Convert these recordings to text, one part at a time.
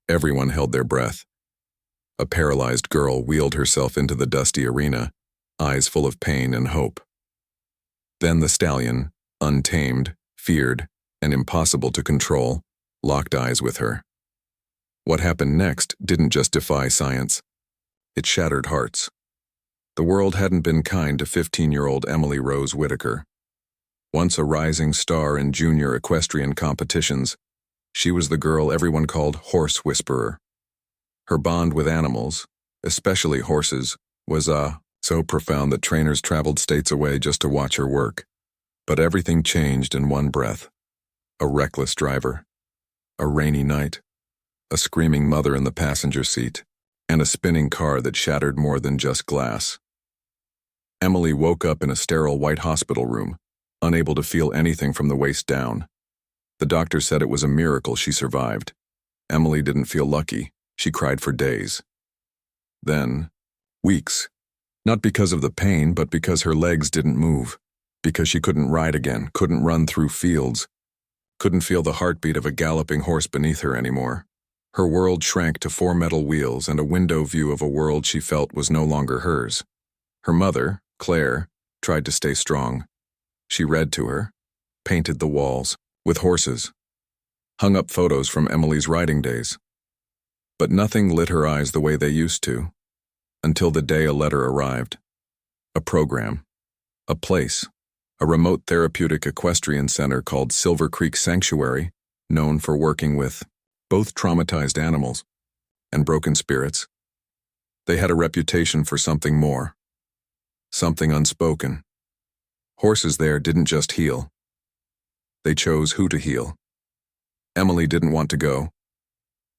Everyone held their breath. A paralyzed girl wheeled herself into the dusty arena, eyes full of pain and hope. Then the stallion, untamed, feared, and impossible to control, locked eyes with her. What happened next didn't just defy science. It shattered hearts. The world hadn't been kind to 15-year-old Emily Rose Whitaker. Once a rising star in junior equestrian competitions, she was the girl everyone called Horse Whisperer. Her bond with animals, especially horses, was so profound that trainers traveled states away just to watch her work. But everything changed in one breath. A reckless driver, a rainy night, a screaming mother in the passenger seat, and a spinning car that shattered more than just glass. Emily woke up in a sterile white hospital room, unable to feel anything from the waist down. The doctor said it was a miracle she survived. Emily didn't feel lucky. She cried for days. Then, weeks. Not because of the pain, but because her legs didn't move. Because she couldn't ride again, couldn't run through fields, couldn't feel the heartbeat of a galloping horse beneath her anymore. Her world shrank to 4 metal wheels and a window view of a world she felt was no longer hers. Her mother, Claire, tried to stay strong. She read to her, painted the walls with horses, hung up photos from Emily's riding days. But nothing lit her eyes the way they used to, until the day a letter arrived. A program, a place, a remote therapeutic equestrian center called Silver Creek Sanctuary, known for working with both traumatized animals and broken spirits. They had a reputation for something more, something unspoken. Horses there didn't just heal. They chose who to heal. Emily didn't want to go.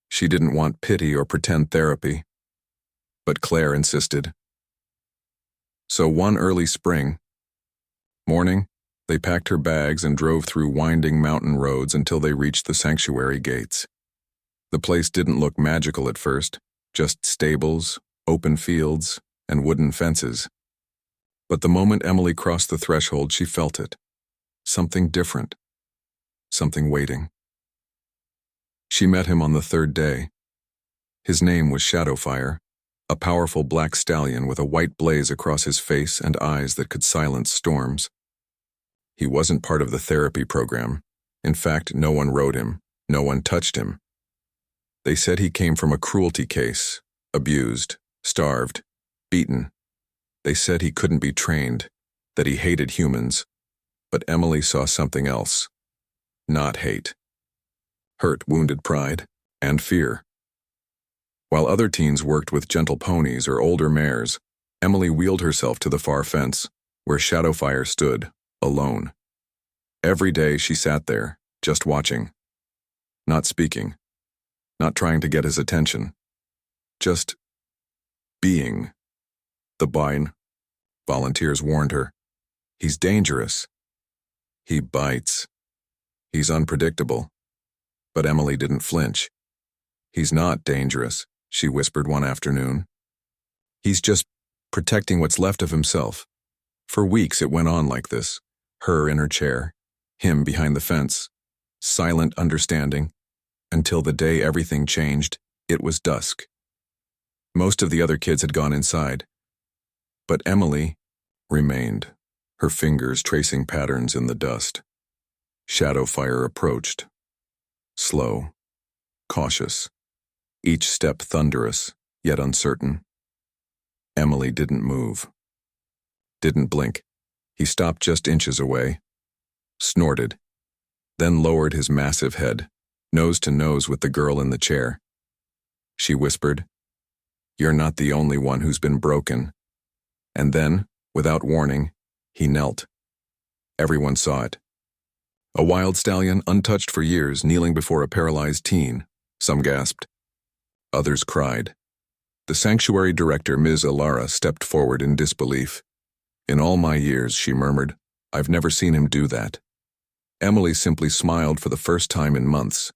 She didn't want pity or pretend therapy. But Claire insisted. So one early spring morning, they packed her bags and drove through winding mountain roads until they reached the sanctuary gates. The place didn't look magical at first, just stables, open fields, and wooden fences. But the moment Emily crossed the threshold, she felt it. Something different. Something waiting. She met him on the 3rd day. His name was Shadowfire, a powerful black stallion with a white blaze across his face and eyes that could silence storms. He wasn't part of the therapy program. In fact, no one rode him, no one touched him. They said he came from a cruelty case, abused, starved, beaten. They said he couldn't be trained, that he hated humans. But Emily saw something else. Not hate. Hurt, wounded pride, and fear. While other teens worked with gentle ponies or older mares, Emily wheeled herself to the far fence, where Shadowfire stood, alone. Every day she sat there, just watching. Not speaking. Not trying to get his attention. Just being. The volunteers warned her. He's dangerous. He bites. He's unpredictable. But Emily didn't flinch. He's not dangerous, she whispered one afternoon. He's just protecting what's left of himself. For weeks it went on like this, her in her chair, him behind the fence, silent understanding, until the day everything changed. It was dusk. Most of the other kids had gone inside, but Emily remained, her fingers tracing patterns in the dust. Shadowfire approached. Slow, cautious, each step thunderous, yet uncertain. Emily didn't move. Didn't blink. He stopped just inches away, snorted, then lowered his massive head, nose to nose with the girl in the chair. She whispered, "You're not the only one who's been broken." And then, without warning, he knelt. Everyone saw it. A wild stallion, untouched for years, kneeling before a paralyzed teen. Some gasped. Others cried. The sanctuary director, Ms. Ilara, stepped forward in disbelief. "In all my years," she murmured, "I've never seen him do that." Emily simply smiled for the first time in months.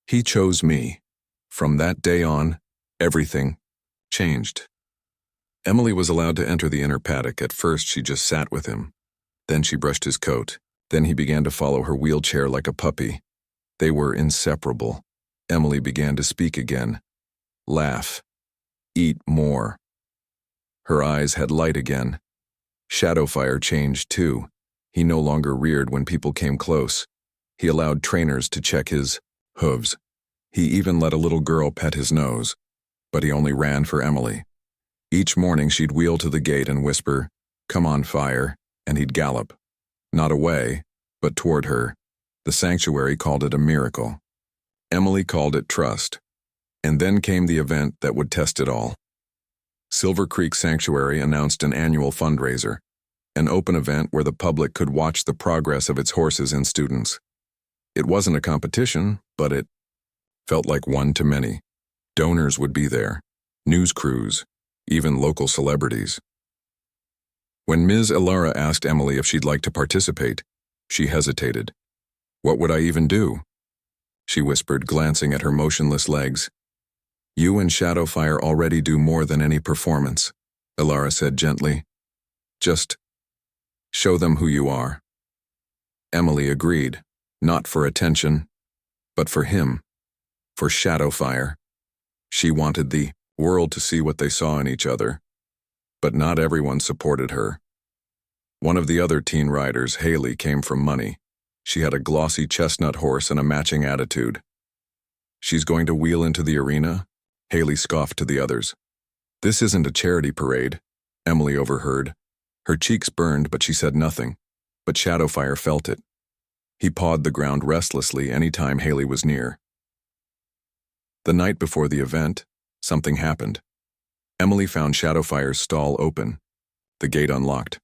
He chose me. From that day on, everything changed. Emily was allowed to enter the inner paddock. At first, she just sat with him. Then she brushed his coat. Then he began to follow her wheelchair like a puppy. They were inseparable. Emily began to speak again. Laugh. Eat more. Her eyes had light again. Shadowfire changed too. He no longer reared when people came close. He allowed trainers to check his hooves. He even let a little girl pet his nose. But he only ran for Emily. Each morning she'd wheel to the gate and whisper, "Come on, Fire," and he'd gallop. Not away, but toward her. The sanctuary called it a miracle. Emily called it trust. And then came the event that would test it all. Silver Creek Sanctuary announced an annual fundraiser, an open event where the public could watch the progress of its horses and students. It wasn't a competition, but it felt like one to many. Donors would be there, news crews, even local celebrities. When Ms. Ilara asked Emily if she'd like to participate, she hesitated. "What would I even do?" she whispered, glancing at her motionless legs. "You and Shadowfire already do more than any performance," Ilara said gently. "Just show them who you are." Emily agreed, not for attention, but for him, for Shadowfire. She wanted the world to see what they saw in each other. But not everyone supported her. One of the other teen riders, Haley, came from money. She had a glossy chestnut horse and a matching attitude. "She's going to wheel into the arena?" Haley scoffed to the others. "This isn't a charity parade," Emily overheard. Her cheeks burned, but she said nothing. But Shadowfire felt it. He pawed the ground restlessly any time Haley was near. The night before the event, something happened. Emily found Shadowfire's stall open, the gate unlocked.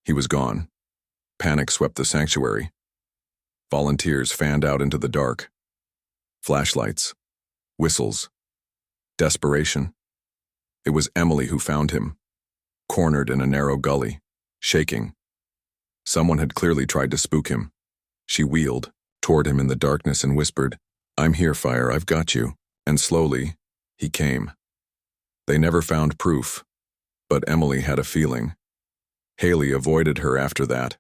He was gone. Panic swept the sanctuary. Volunteers fanned out into the dark. Flashlights, whistles, desperation. It was Emily who found him, cornered in a narrow gully, shaking. Someone had clearly tried to spook him. She wheeled toward him in the darkness and whispered, "I'm here, Fire, I've got you." And slowly, he came. They never found proof, but Emily had a feeling. Haley avoided her after that.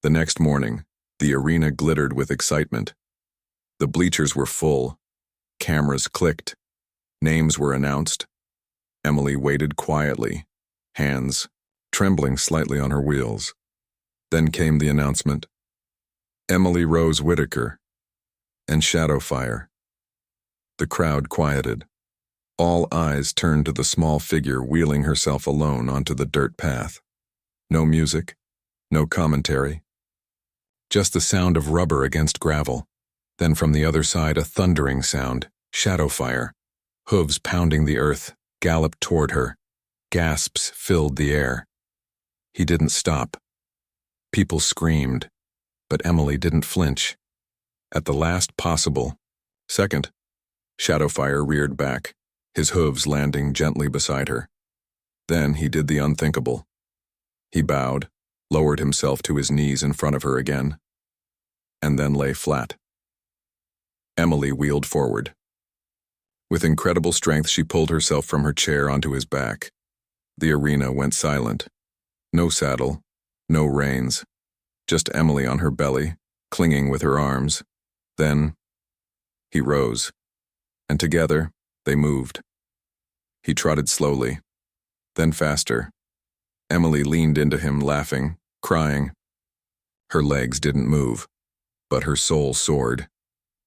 The next morning, the arena glittered with excitement. The bleachers were full. Cameras clicked. Names were announced. Emily waited quietly, hands trembling slightly on her wheels. Then came the announcement. Emily Rose Whitaker and Shadowfire. The crowd quieted. All eyes turned to the small figure wheeling herself alone onto the dirt path. No music, no commentary. Just the sound of rubber against gravel. Then from the other side a thundering sound, Shadowfire. Hooves pounding the earth, galloped toward her. Gasps filled the air. He didn't stop. People screamed, but Emily didn't flinch. At the last possible second, Shadowfire reared back, his hooves landing gently beside her. Then he did the unthinkable. He bowed, lowered himself to his knees in front of her again, and then lay flat. Emily wheeled forward. With incredible strength, she pulled herself from her chair onto his back. The arena went silent. No saddle, no reins, just Emily on her belly, clinging with her arms. Then he rose, and together they moved. He trotted slowly, then faster. Emily leaned into him, laughing, crying. Her legs didn't move, but her soul soared.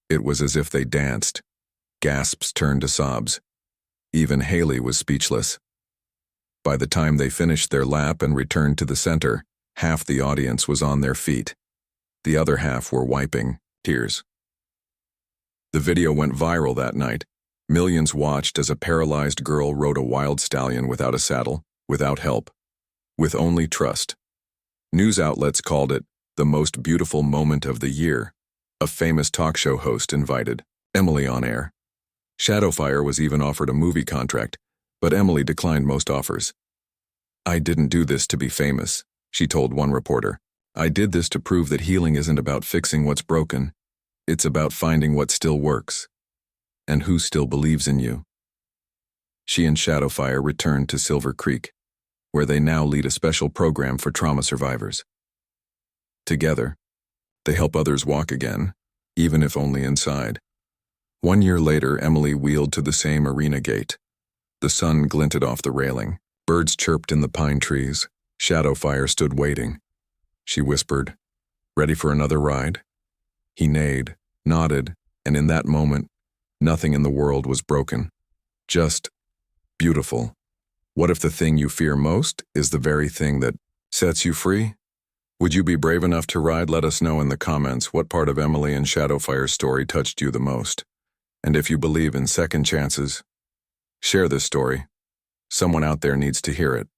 It was as if they danced. Gasps turned to sobs. Even Haley was speechless. By the time they finished their lap and returned to the center, half the audience was on their feet. The other half were wiping tears. The video went viral that night. Millions watched as a paralyzed girl rode a wild stallion without a saddle, without help, with only trust. News outlets called it the most beautiful moment of the year. A famous talk show host invited Emily on air. Shadowfire was even offered a movie contract, but Emily declined most offers. "I didn't do this to be famous," she told one reporter. "I did this to prove that healing isn't about fixing what's broken. It's about finding what still works, and who still believes in you." She and Shadowfire returned to Silver Creek, where they now lead a special program for trauma survivors. Together, they help others walk again, even if only inside. 1 year later, Emily wheeled to the same arena gate. The sun glinted off the railing. Birds chirped in the pine trees. Shadowfire stood waiting. She whispered, "Ready for another ride?" He neighed, nodded, and in that moment, nothing in the world was broken. Just beautiful. What if the thing you fear most is the very thing that sets you free? Would you be brave enough to ride? Let us know in the comments what part of Emily and Shadowfire's story touched you the most. And if you believe in second chances, share this story. Someone out there needs to hear it.